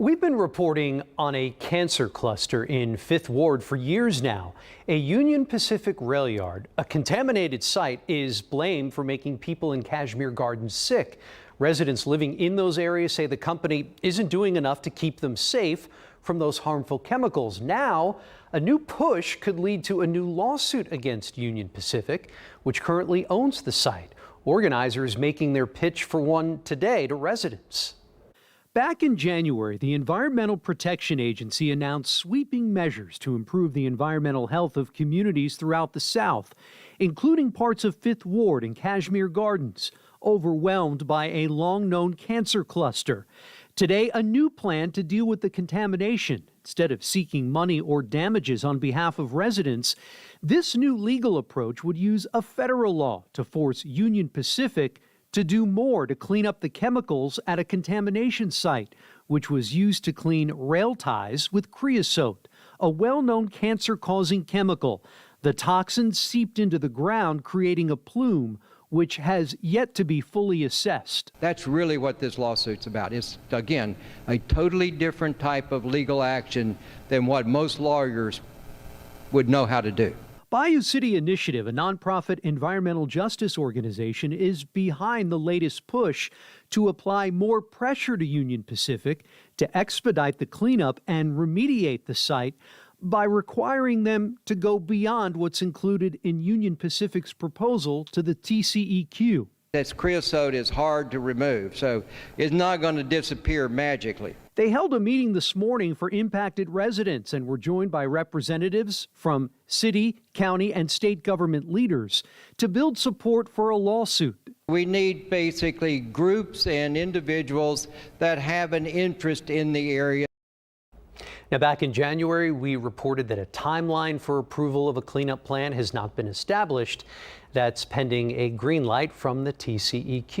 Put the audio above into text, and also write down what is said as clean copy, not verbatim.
We've been reporting on a cancer cluster in 5th Ward for years now. A Union Pacific rail yard, a contaminated site, is blamed for making people in Kashmir Gardens sick. Residents living in those areas say the company isn't doing enough to keep them safe from those harmful chemicals. Now, a new push could lead to a new lawsuit against Union Pacific, which currently owns the site. Organizers making their pitch for one today to residents. Back in January, the Environmental Protection Agency announced sweeping measures to improve the environmental health of communities throughout the South, including parts of 5th Ward and Kashmir Gardens, overwhelmed by a long-known cancer cluster. Today, a new plan to deal with the contamination. Instead of seeking money or damages on behalf of residents, this new legal approach would use a federal law to force Union Pacific to do more to clean up the chemicals at a contamination site, which was used to clean rail ties with creosote, a well-known cancer-causing chemical. The toxins seeped into the ground, creating a plume, which has yet to be fully assessed. That's really what this lawsuit's about. It's, again, a totally different type of legal action than what most lawyers would know how to do. Bayou City Initiative, a nonprofit environmental justice organization, is behind the latest push to apply more pressure to Union Pacific to expedite the cleanup and remediate the site by requiring them to go beyond what's included in Union Pacific's proposal to the TCEQ. This creosote is hard to remove, so it's not going to disappear magically. They held a meeting this morning for impacted residents and were joined by representatives from city, county, and state government leaders to build support for a lawsuit. We need basically groups and individuals that have an interest in the area. Now, back in January, we reported that a timeline for approval of a cleanup plan has not been established. That's pending a green light from the TCEQ.